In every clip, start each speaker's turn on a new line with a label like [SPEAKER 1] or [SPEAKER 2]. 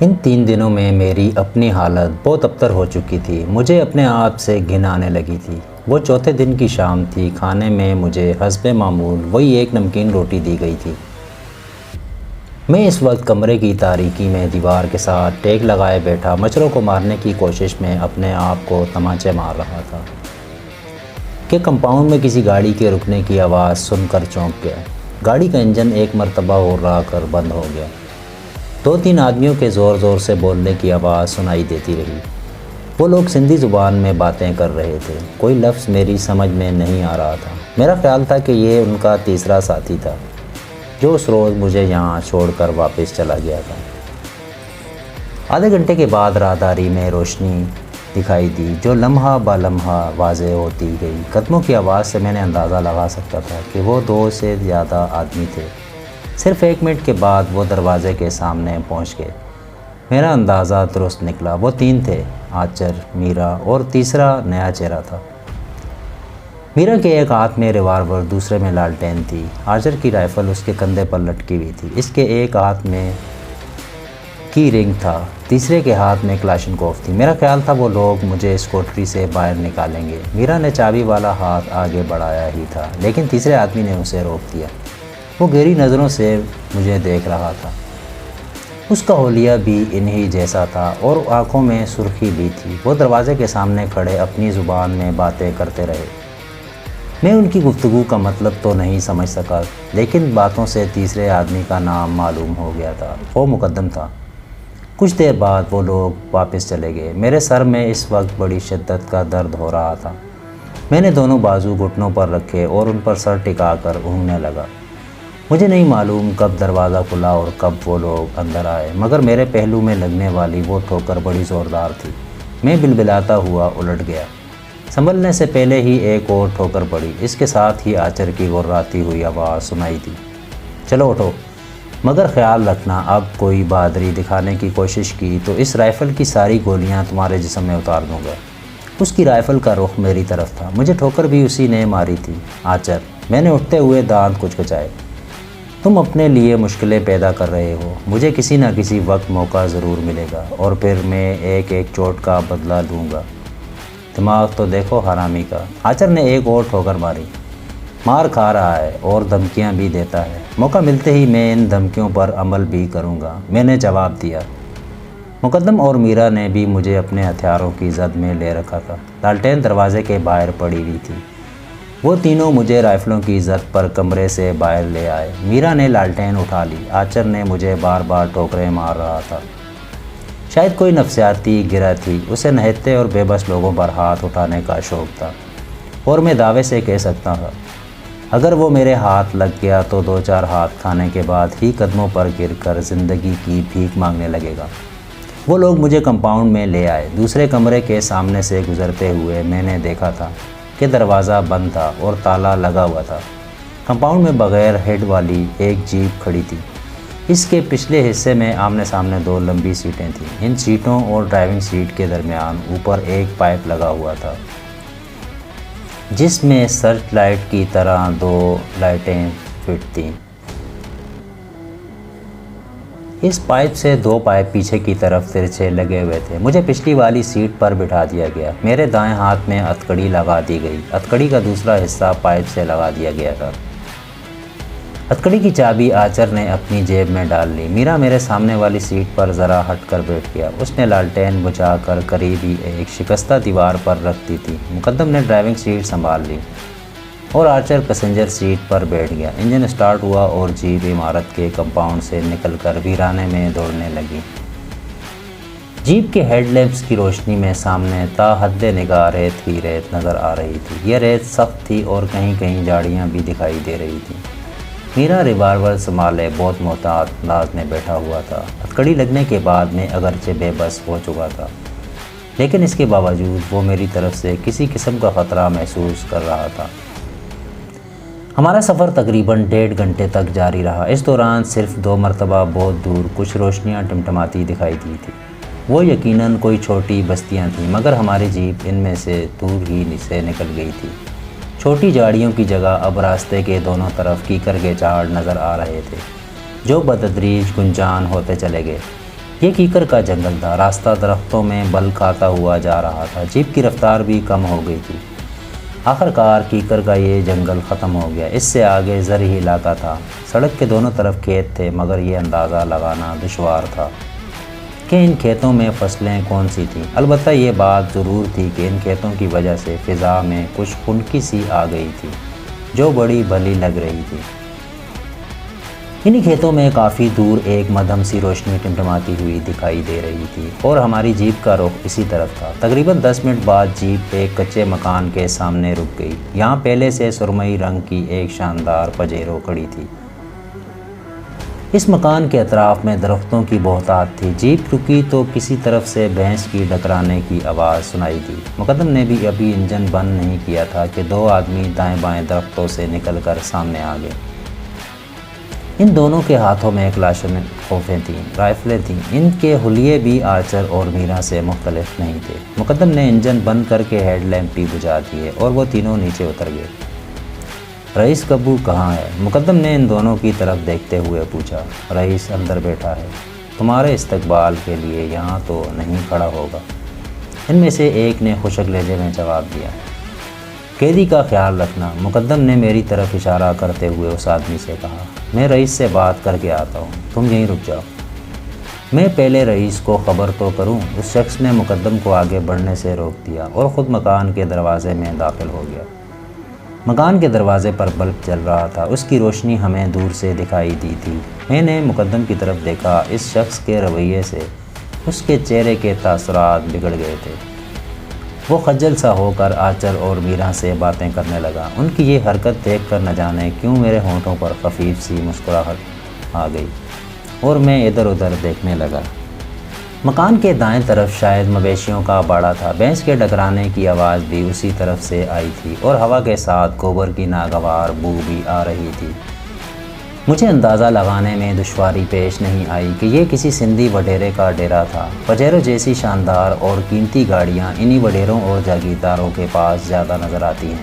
[SPEAKER 1] ان 3 دنوں میں میری اپنی حالت بہت ابتر ہو چکی تھی۔ مجھے اپنے آپ سے گھن آنے لگی تھی۔ وہ چوتھے دن کی شام تھی۔ کھانے میں مجھے حسب معمول وہی ایک نمکین روٹی دی گئی تھی۔ میں اس وقت کمرے کی تاریکی میں دیوار کے ساتھ ٹیک لگائے بیٹھا مچھروں کو مارنے کی کوشش میں اپنے آپ کو تمانچے مار رہا تھا کہ کمپاؤنڈ میں کسی گاڑی کے رکنے کی آواز سن کر چونک گیا۔ گاڑی کا انجن ایک مرتبہ ہررا کر بند ہو گیا۔ 2-3 آدمیوں کے زور زور سے بولنے کی آواز سنائی دیتی رہی۔ وہ لوگ سندھی زبان میں باتیں کر رہے تھے۔ کوئی لفظ میری سمجھ میں نہیں آ رہا تھا۔ میرا خیال تھا کہ یہ ان کا تیسرا ساتھی تھا جو اس روز مجھے یہاں چھوڑ کر واپس چلا گیا تھا۔ آدھے گھنٹے کے بعد راہداری میں روشنی دکھائی دی جو لمحہ با لمحہ واضح ہوتی گئی۔ قدموں کی آواز سے میں نے اندازہ لگا سکتا تھا کہ وہ 2 سے زیادہ آدمی تھے۔ صرف 1 منٹ کے بعد وہ دروازے کے سامنے پہنچ گئے۔ میرا اندازہ درست نکلا۔ وہ 3 تھے، آچر، میرا اور تیسرا نیا چہرہ تھا۔ میرا کے ایک ہاتھ میں ریوالور، دوسرے میں لالٹین تھی۔ آچر کی رائفل اس کے کندھے پر لٹکی ہوئی تھی۔ اس کے ایک ہاتھ میں کی رنگ تھا، تیسرے کے ہاتھ میں کلاشنکوف تھی۔ میرا خیال تھا وہ لوگ مجھے اس کوٹری سے باہر نکالیں گے۔ میرا نے چابی والا ہاتھ آگے بڑھایا ہی تھا لیکن تیسرے آدمی نے اسے روک دیا۔ وہ گہری نظروں سے مجھے دیکھ رہا تھا۔ اس کا حلیہ بھی انہی جیسا تھا اور آنکھوں میں سرخی بھی تھی۔ وہ دروازے کے سامنے کھڑے اپنی زبان میں باتیں کرتے رہے۔ میں ان کی گفتگو کا مطلب تو نہیں سمجھ سکا لیکن باتوں سے تیسرے آدمی کا نام معلوم ہو گیا تھا۔ وہ مقدم تھا۔ کچھ دیر بعد وہ لوگ واپس چلے گئے۔ میرے سر میں اس وقت بڑی شدت کا درد ہو رہا تھا۔ میں نے دونوں بازو گھٹنوں پر رکھے اور ان پر سر ٹکا کر اونگنے لگا۔ مجھے نہیں معلوم کب دروازہ کھلا اور کب وہ لوگ اندر آئے مگر میرے پہلو میں لگنے والی وہ ٹھوکر بڑی زوردار تھی۔ میں بلبلاتا ہوا الٹ گیا۔ سنبھلنے سے پہلے ہی ایک اور ٹھوکر پڑی۔ اس کے ساتھ ہی آچر کی غراتی ہوئی آواز سنائی دی، چلو اٹھو، مگر خیال رکھنا اب کوئی بہادری دکھانے کی کوشش کی تو اس رائفل کی ساری گولیاں تمہارے جسم میں اتار دوں گا۔ اس کی رائفل کا رخ میری طرف تھا۔ مجھے ٹھوکر بھی اسی نے ماری تھی۔ آچر، میں نے اٹھتے ہوئے دانت کچکچائے، تم اپنے لیے مشکلیں پیدا کر رہے ہو۔ مجھے کسی نہ کسی وقت موقع ضرور ملے گا اور پھر میں ایک ایک چوٹ کا بدلہ لوں گا۔ دماغ تو دیکھو حرامی کا۔ آچر نے ایک اور ٹھوکر ماری۔ مار کھا رہا ہے اور دھمکیاں بھی دیتا ہے۔ موقع ملتے ہی میں ان دھمکیوں پر عمل بھی کروں گا، میں نے جواب دیا۔ مقدم اور میرا نے بھی مجھے اپنے ہتھیاروں کی زد میں لے رکھا تھا۔ لالٹین دروازے کے باہر پڑی ہوئی تھی۔ وہ تینوں مجھے رائفلوں کی زد پر کمرے سے باہر لے آئے۔ میرا نے لالٹین اٹھا لی۔ آچر نے مجھے بار بار ٹھوکریں مار رہا تھا۔ شاید کوئی نفسیاتی گرہ تھی۔ اسے نہتے اور بے بس لوگوں پر ہاتھ اٹھانے کا شوق تھا اور میں دعوے سے کہہ سکتا تھا اگر وہ میرے ہاتھ لگ گیا تو 2-4 ہاتھ کھانے کے بعد ہی قدموں پر گر کر زندگی کی بھیک مانگنے لگے گا۔ وہ لوگ مجھے کمپاؤنڈ میں لے آئے۔ دوسرے کمرے کے سامنے سے گزرتے ہوئے میں نے دیکھا تھا کہ دروازہ بند تھا اور تالا لگا ہوا تھا۔ کمپاؤنڈ میں بغیر ہیڈ والی ایک جیپ کھڑی تھی۔ اس کے پچھلے حصے میں آمنے سامنے 2 لمبی سیٹیں تھیں۔ ان سیٹوں اور ڈرائیونگ سیٹ کے درمیان اوپر ایک پائپ لگا ہوا تھا جس میں سرچ لائٹ کی طرح 2 لائٹیں فٹ تھیں۔ اس پائپ سے 2 پائپ پیچھے کی طرف ترچھے لگے ہوئے تھے۔ مجھے پچھلی والی سیٹ پر بٹھا دیا گیا۔ میرے دائیں ہاتھ میں ہتھکڑی لگا دی گئی۔ ہتھکڑی کا دوسرا حصہ پائپ سے لگا دیا گیا تھا۔ ہتھکڑی کی چابی آچر نے اپنی جیب میں ڈال لی۔ میرا میرے سامنے والی سیٹ پر ذرا ہٹ کر بیٹھ گیا۔ اس نے لالٹین بجھا کر قریب ہی ایک شکستہ دیوار پر رکھ دی تھی۔ مقدم نے ڈرائیونگ سیٹ سنبھال لی اور آچر پیسنجر سیٹ پر بیٹھ گیا۔ انجن سٹارٹ ہوا اور جیپ عمارت کے کمپاؤنڈ سے نکل کر ویرانے میں دوڑنے لگی۔ جیپ کے ہیڈ لیمپس کی روشنی میں سامنے تا حد نگاہ ریت ہی ریت نظر آ رہی تھی۔ یہ ریت سخت تھی اور کہیں کہیں جھاڑیاں بھی دکھائی دے رہی تھیں۔ میرا ریوالور سنبھالے بہت محتاط انداز میں بیٹھا ہوا تھا۔ ہتھکڑی لگنے کے بعد میں اگرچہ بے بس ہو چکا تھا لیکن اس کے باوجود وہ میری طرف سے کسی قسم کا خطرہ محسوس کر رہا تھا۔ ہمارا سفر تقریباً 1.5 گھنٹے تک جاری رہا۔ اس دوران صرف 2 مرتبہ بہت دور کچھ روشنیاں ٹمٹماتی دکھائی دی تھی۔ وہ یقیناً کوئی چھوٹی بستیاں تھیں مگر ہماری جیپ ان میں سے دور ہی سے نکل گئی تھی۔ چھوٹی جھاڑیوں کی جگہ اب راستے کے دونوں طرف کیکر کے جھاڑ نظر آ رہے تھے جو بتدریج گنجان ہوتے چلے گئے۔ یہ کیکر کا جنگل تھا، راستہ درختوں میں بل کھاتا ہوا جا رہا تھا، جیپ کی رفتار بھی کم ہو گئی تھی۔ آخر کار کیکر کا یہ جنگل ختم ہو گیا، اس سے آگے زرعی علاقہ تھا۔ سڑک کے دونوں طرف کھیت تھے، مگر یہ اندازہ لگانا دشوار تھا کہ ان کھیتوں میں فصلیں کون سی تھیں۔ البتہ یہ بات ضرور تھی کہ ان کھیتوں کی وجہ سے فضا میں کچھ خنکی سی آ گئی تھی جو بڑی بھلی لگ رہی تھی۔ انہی کھیتوں میں کافی دور ایک مدھم سی روشنی ٹمٹماتی ہوئی دکھائی دے رہی تھی اور ہماری جیپ کا رخ اسی طرف تھا۔ تقریباً 10 منٹ بعد جیپ ایک کچے مکان کے سامنے رک گئی۔ یہاں پہلے سے سرمئی رنگ کی ایک شاندار پجیرو کھڑی تھی۔ اس مکان کے اطراف میں درختوں کی بہتات تھی۔ جیپ رکی تو کسی طرف سے بھینس کی ڈکرانے کی آواز سنائی دی۔ مقدم نے بھی ابھی انجن بند نہیں کیا تھا کہ 2 آدمی دائیں بائیں درختوں سے نکل کر سامنے آ گئے۔ ان دونوں کے ہاتھوں میں کلاشنکوفیں تھیں، رائفلیں تھیں۔ ان کے حلیے بھی آرچر اور میرا سے مختلف نہیں تھے۔ مقدم نے انجن بند کر کے ہیڈ لیمپ بھی بجھا دیے اور وہ تینوں نیچے اتر گئے۔ رئیس کبو کہاں ہے؟ مقدم نے ان دونوں کی طرف دیکھتے ہوئے پوچھا۔ رئیس اندر بیٹھا ہے، تمہارے استقبال کے لیے یہاں تو نہیں کھڑا ہوگا، ان میں سے ایک نے خشک لہجے میں جواب دیا۔ قیدی کا خیال رکھنا، مقدم نے میری طرف اشارہ کرتے ہوئے اس آدمی سے کہا۔ میں رئیس سے بات کر کے آتا ہوں، تم یہیں رک جاؤ، میں پہلے رئیس کو خبر تو کروں۔ اس شخص نے مقدم کو آگے بڑھنے سے روک دیا اور خود مکان کے دروازے میں داخل ہو گیا۔ مکان کے دروازے پر بلب جل رہا تھا، اس کی روشنی ہمیں دور سے دکھائی دی تھی۔ میں نے مقدم کی طرف دیکھا۔ اس شخص کے رویے سے اس کے چہرے کے تاثرات بگڑ گئے تھے۔ وہ خجل سا ہو کر آرچر اور میرا سے باتیں کرنے لگا۔ ان کی یہ حرکت دیکھ کر نہ جانے کیوں میرے ہونٹوں پر خفیف سی مسکراہٹ آ گئی اور میں ادھر ادھر دیکھنے لگا۔ مکان کے دائیں طرف شاید مویشیوں کا باڑا تھا۔ بھینس کے ڈکرانے کی آواز بھی اسی طرف سے آئی تھی اور ہوا کے ساتھ گوبر کی ناگوار بو بھی آ رہی تھی۔ مجھے اندازہ لگانے میں دشواری پیش نہیں آئی کہ یہ کسی سندھی وڈیرے کا ڈیرا تھا۔ پجیرو جیسی شاندار اور قیمتی گاڑیاں انہی وڈیروں اور جاگیرداروں کے پاس زیادہ نظر آتی ہیں۔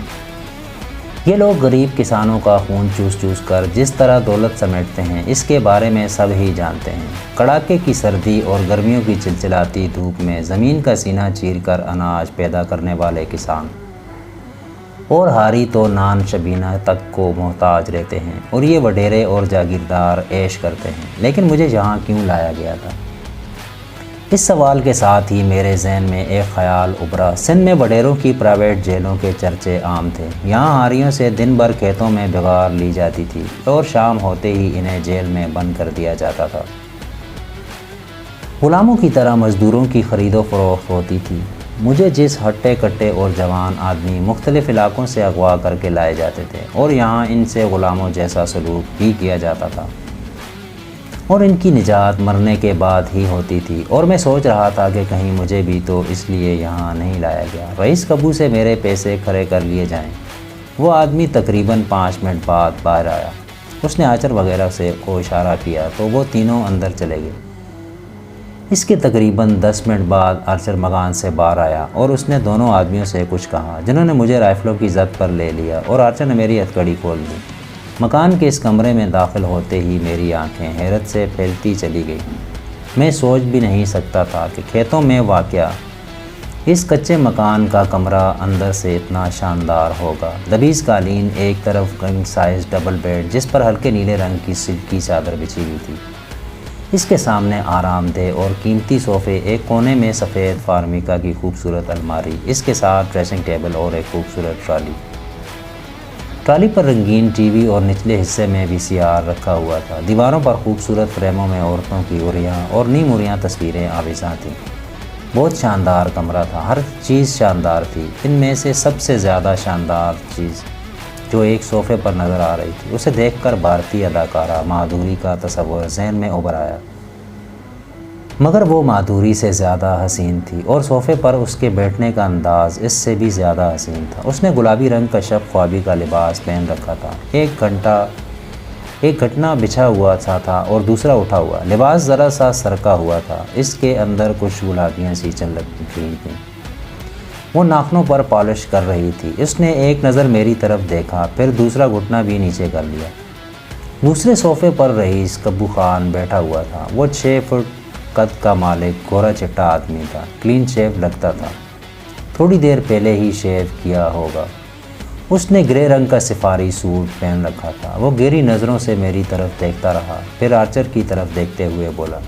[SPEAKER 1] یہ لوگ غریب کسانوں کا خون چوس چوس کر جس طرح دولت سمیٹتے ہیں، اس کے بارے میں سب ہی جانتے ہیں۔ کڑاکے کی سردی اور گرمیوں کی چلچلاتی دھوپ میں زمین کا سینہ چیر کر اناج پیدا کرنے والے کسان اور ہاری تو نان شبینہ تک کو محتاج رہتے ہیں، اور یہ وڈیرے اور جاگیردار عیش کرتے ہیں۔ لیکن مجھے یہاں کیوں لایا گیا تھا؟ اس سوال کے ساتھ ہی میرے ذہن میں ایک خیال ابھرا۔ سندھ میں وڈیروں کی پرائیویٹ جیلوں کے چرچے عام تھے۔ یہاں ہاریوں سے دن بھر کھیتوں میں بگار لی جاتی تھی اور شام ہوتے ہی انہیں جیل میں بند کر دیا جاتا تھا۔ غلاموں کی طرح مزدوروں کی خرید و فروخت ہوتی تھی۔ مجھے جس ہٹے کٹے اور جوان آدمی مختلف علاقوں سے اغوا کر کے لائے جاتے تھے اور یہاں ان سے غلاموں جیسا سلوک بھی کیا جاتا تھا، اور ان کی نجات مرنے کے بعد ہی ہوتی تھی، اور میں سوچ رہا تھا کہ کہیں مجھے بھی تو اس لیے یہاں نہیں لایا گیا۔ رئیس کبو سے میرے پیسے کھڑے کر لیے جائیں۔ وہ آدمی تقریباً 5 منٹ بعد باہر آیا۔ اس نے آچر وغیرہ سے کو اشارہ کیا تو وہ تینوں اندر چلے گئے۔ اس کے تقریباً 10 منٹ بعد آرچر مکان سے باہر آیا اور اس نے دونوں آدمیوں سے کچھ کہا، جنہوں نے مجھے رائفلوں کی زد پر لے لیا، اور آرچر نے میری ہتھکڑی کھول دی۔ مکان کے اس کمرے میں داخل ہوتے ہی میری آنکھیں حیرت سے پھیلتی چلی گئیں۔ میں سوچ بھی نہیں سکتا تھا کہ کھیتوں میں واقع اس کچے مکان کا کمرہ اندر سے اتنا شاندار ہوگا۔ دبیز قالین، ایک طرف کنگ سائز ڈبل بیڈ جس پر ہلکے نیلے رنگ کی سلک کی چادر بچھی ہوئی تھی، اس کے سامنے آرام دہ اور قیمتی صوفے، ایک کونے میں سفید فارمیکا کی خوبصورت الماری، اس کے ساتھ ڈریسنگ ٹیبل اور ایک خوبصورت ٹرالی پر رنگین ٹی وی اور نچلے حصے میں VCR رکھا ہوا تھا۔ دیواروں پر خوبصورت فریموں میں عورتوں کی عریاں اور نیم عریاں تصویریں آویزاں تھیں۔ بہت شاندار کمرہ تھا، ہر چیز شاندار تھی۔ ان میں سے سب سے زیادہ شاندار چیز جو ایک صوفے پر نظر آ رہی تھی، اسے دیکھ کر بھارتی اداکارہ مادھوری کا تصور ذہن میں ابھر آیا، مگر وہ مادھوری سے زیادہ حسین تھی، اور صوفے پر اس کے بیٹھنے کا انداز اس سے بھی زیادہ حسین تھا۔ اس نے گلابی رنگ کا شب خوابی کا لباس پہن رکھا تھا، ایک گھٹنا بچھا ہوا سا تھا اور دوسرا اٹھا ہوا۔ لباس ذرا سا سرکا ہوا تھا، اس کے اندر کچھ گلابیاں سی چل رہی تھیں۔ وہ ناخنوں پر پالش کر رہی تھی۔ اس نے ایک نظر میری طرف دیکھا، پھر دوسرا گھٹنا بھی نیچے کر لیا۔ دوسرے صوفے پر رئیس کبو خان بیٹھا ہوا تھا۔ وہ 6 فٹ قد کا مالک گورا چٹا آدمی تھا، کلین شیو لگتا تھا، تھوڑی دیر پہلے ہی شیو کیا ہوگا۔ اس نے گرے رنگ کا سفاری سوٹ پہن رکھا تھا۔ وہ گہری نظروں سے میری طرف دیکھتا رہا، پھر آرچر کی طرف دیکھتے ہوئے بولا،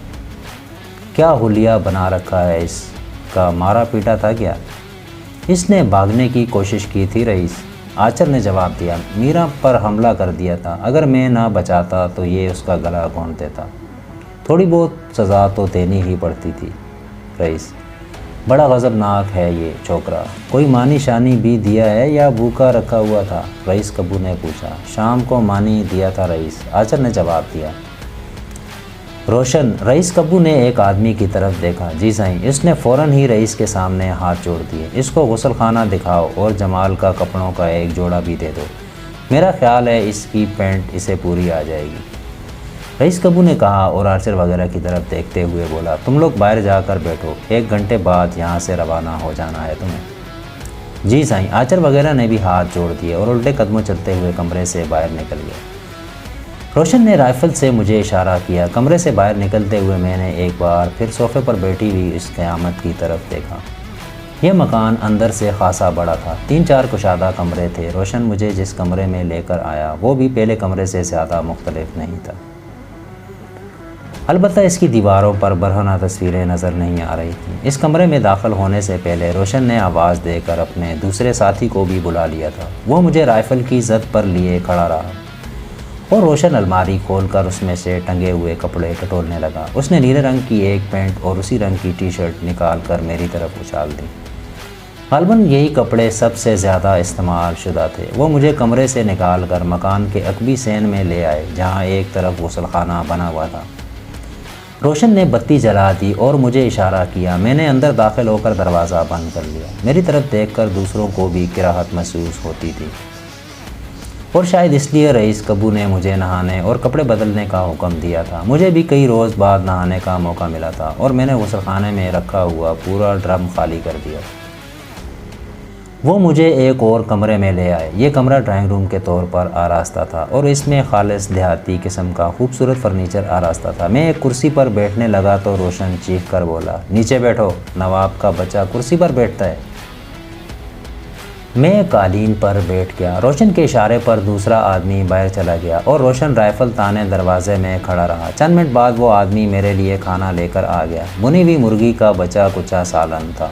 [SPEAKER 1] کیا حلیہ بنا رکھا ہے اس کا، مارا پیٹا تھا کیا؟ اس نے بھاگنے کی کوشش کی تھی رئیس، آرچر نے جواب دیا۔ میرا پر حملہ کر دیا تھا، اگر میں نہ بچاتا تو یہ اس کا گلا گھونٹ دیتا۔ تھوڑی بہت سزا تو دینی ہی پڑتی تھی رئیس، بڑا غضبناک ہے یہ چھوکرا، کوئی مانی شانی بھی دیا ہے یا بھوکا رکھا ہوا تھا؟ رئیس کبو نے پوچھا۔ شام کو مانی دیا تھا رئیس، آرچر نے جواب دیا۔ روشن، رئیس کبو نے ایک آدمی کی طرف دیکھا۔ جی سائیں۔ اس نے فوراً ہی رئیس کے سامنے ہاتھ جوڑ دیے۔ اس کو غسل خانہ دکھاؤ اور جمال کا کپڑوں کا ایک جوڑا بھی دے دو، میرا خیال ہے اس کی پینٹ اسے پوری آ جائے گی، رئیس کبو نے کہا اور آرچر وغیرہ کی طرف دیکھتے ہوئے بولا، تم لوگ باہر جا کر بیٹھو، 1 گھنٹے بعد یہاں سے روانہ ہو جانا ہے تمہیں۔ جی سائیں۔ آرچر وغیرہ نے بھی ہاتھ جوڑ دیے اور الٹے قدموں چلتے ہوئے کمرے سے باہر نکل گئے۔ روشن نے رائفل سے مجھے اشارہ کیا۔ کمرے سے باہر نکلتے ہوئے میں نے ایک بار پھر صوفے پر بیٹھی ہوئی اس قیامت کی طرف دیکھا۔ یہ مکان اندر سے خاصا بڑا تھا، 3-4 کشادہ کمرے تھے۔ روشن مجھے جس کمرے میں لے کر آیا وہ بھی پہلے کمرے سے زیادہ مختلف نہیں تھا، البتہ اس کی دیواروں پر برہنہ تصویریں نظر نہیں آ رہی تھیں۔ اس کمرے میں داخل ہونے سے پہلے روشن نے آواز دے کر اپنے دوسرے ساتھی کو بھی بلا لیا تھا۔ وہ مجھے رائفل کی زد پر لیے کھڑا رہا اور روشن الماری کھول کر اس میں سے ٹنگے ہوئے کپڑے ٹٹولنے لگا۔ اس نے نیلے رنگ کی ایک پینٹ اور اسی رنگ کی ٹی شرٹ نکال کر میری طرف اچھال دی۔ غالباً یہی کپڑے سب سے زیادہ استعمال شدہ تھے۔ وہ مجھے کمرے سے نکال کر مکان کے عقبی سین میں لے آئے جہاں ایک طرف غسل خانہ بنا ہوا تھا۔ روشن نے بتی جلا دی اور مجھے اشارہ کیا۔ میں نے اندر داخل ہو کر دروازہ بند کر لیا۔ میری طرف دیکھ کر دوسروں کو بھی کراہت محسوس ہوتی تھی اور شاید اس لیے رئیس کبو نے مجھے نہانے اور کپڑے بدلنے کا حکم دیا تھا۔ مجھے بھی کئی روز بعد نہانے کا موقع ملا تھا اور میں نے غسل خانے میں رکھا ہوا پورا ڈرم خالی کر دیا۔ وہ مجھے ایک اور کمرے میں لے آئے۔ یہ کمرہ ڈرائنگ روم کے طور پر آراستہ تھا اور اس میں خالص دیہاتی قسم کا خوبصورت فرنیچر آراستہ تھا۔ میں ایک کرسی پر بیٹھنے لگا تو روشن چیخ کر بولا، نیچے بیٹھو، نواب کا بچہ کرسی پر بیٹھتا ہے۔ میں قالین پر بیٹھ گیا۔ روشن کے اشارے پر دوسرا آدمی باہر چلا گیا اور روشن رائفل تانے دروازے میں کھڑا رہا۔ چند منٹ بعد وہ آدمی میرے لیے کھانا لے کر آ گیا۔ بنی ہوئی مرغی کا بچا کچا سالن تھا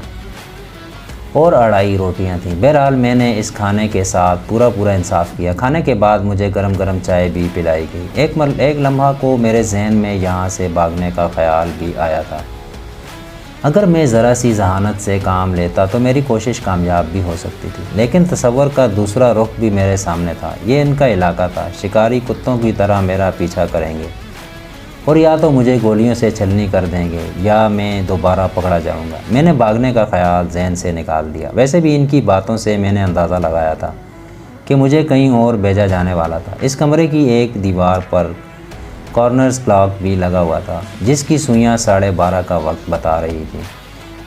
[SPEAKER 1] اور 2.5 روٹیاں تھیں۔ بہرحال میں نے اس کھانے کے ساتھ پورا انصاف کیا۔ کھانے کے بعد مجھے گرم گرم چائے بھی پلائی گئی۔ ایک لمحہ کو میرے ذہن میں یہاں سے بھاگنے کا خیال بھی آیا تھا۔ اگر میں ذرا سی ذہانت سے کام لیتا تو میری کوشش کامیاب بھی ہو سکتی تھی، لیکن تصور کا دوسرا رخ بھی میرے سامنے تھا۔ یہ ان کا علاقہ تھا، شکاری کتوں کی طرح میرا پیچھا کریں گے اور یا تو مجھے گولیوں سے چھلنی کر دیں گے یا میں دوبارہ پکڑا جاؤں گا۔ میں نے بھاگنے کا خیال ذہن سے نکال دیا۔ ویسے بھی ان کی باتوں سے میں نے اندازہ لگایا تھا کہ مجھے کہیں اور بھیجا جانے والا تھا۔ اس کمرے کی ایک دیوار پر کارنرز کلاک بھی لگا ہوا تھا جس کی سوئیاں 12:30 کا وقت بتا رہی تھیں۔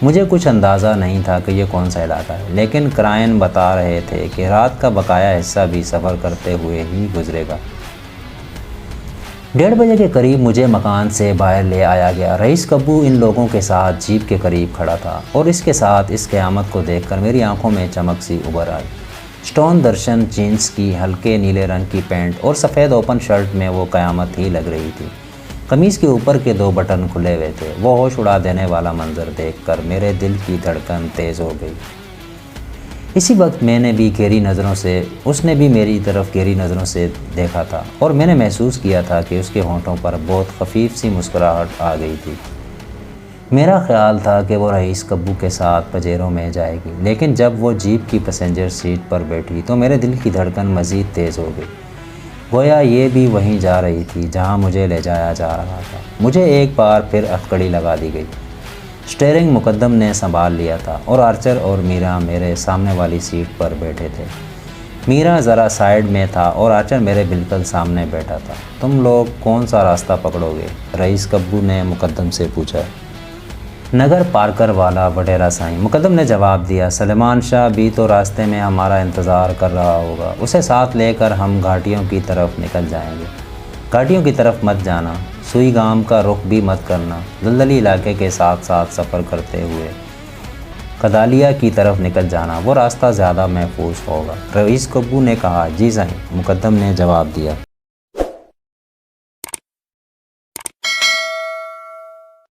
[SPEAKER 1] مجھے کچھ اندازہ نہیں تھا کہ یہ کون سا علاقہ ہے، لیکن کرائن بتا رہے تھے کہ رات کا بقایا حصہ بھی سفر کرتے ہوئے ہی گزرے گا۔ 1:30 بجے کے قریب مجھے مکان سے باہر لے آیا گیا۔ رئیس کبو ان لوگوں کے ساتھ جیپ کے قریب کھڑا تھا اور اس کے ساتھ اس قیامت کو دیکھ کر میری آنکھوں میں چمک سی ابھر آئی۔ اسٹون درشن جینس کی ہلکے نیلے رنگ کی پینٹ اور سفید اوپن شرٹ میں وہ قیامت ہی لگ رہی تھی۔ قمیض کے اوپر کے 2 بٹن کھلے ہوئے تھے۔ وہ ہوش اڑا دینے والا منظر دیکھ کر میرے دل کی دھڑکن تیز ہو گئی۔ اسی وقت اس نے بھی میری طرف گہری نظروں سے دیکھا تھا اور میں نے محسوس کیا تھا کہ اس کے ہونٹوں پر بہت خفیف سی مسکراہٹ آ گئی تھی۔ میرا خیال تھا کہ وہ رئیس کبو کے ساتھ پجیروں میں جائے گی، لیکن جب وہ جیپ کی پیسنجر سیٹ پر بیٹھی تو میرے دل کی دھڑکن مزید تیز ہو گئی، گویا یہ بھی وہیں جا رہی تھی جہاں مجھے لے جایا جا رہا تھا۔ مجھے ایک بار پھر ہتھکڑی لگا دی گئی۔ اسٹیئرنگ مقدم نے سنبھال لیا تھا اور آرچر اور میرا میرے سامنے والی سیٹ پر بیٹھے تھے۔ میرا ذرا سائیڈ میں تھا اور آرچر میرے بالکل سامنے بیٹھا تھا۔ تم لوگ کون سا راستہ پکڑو گے؟ رئیس کبو نے مقدم سے پوچھا۔ نگر پارکر والا وڈیرا سائیں، مقدم نے جواب دیا۔ سلیمان شاہ بھی تو راستے میں ہمارا انتظار کر رہا ہوگا، اسے ساتھ لے کر ہم گھاٹیوں کی طرف نکل جائیں گے۔ گھاٹیوں کی طرف مت جانا، سوئی گام کا رخ بھی مت کرنا، دلدلی علاقے کے ساتھ ساتھ سفر کرتے ہوئے کدالیہ کی طرف نکل جانا، وہ راستہ زیادہ محفوظ ہوگا۔ رئیس کبو نے کہا، جی سائیں، مقدم نے جواب دیا۔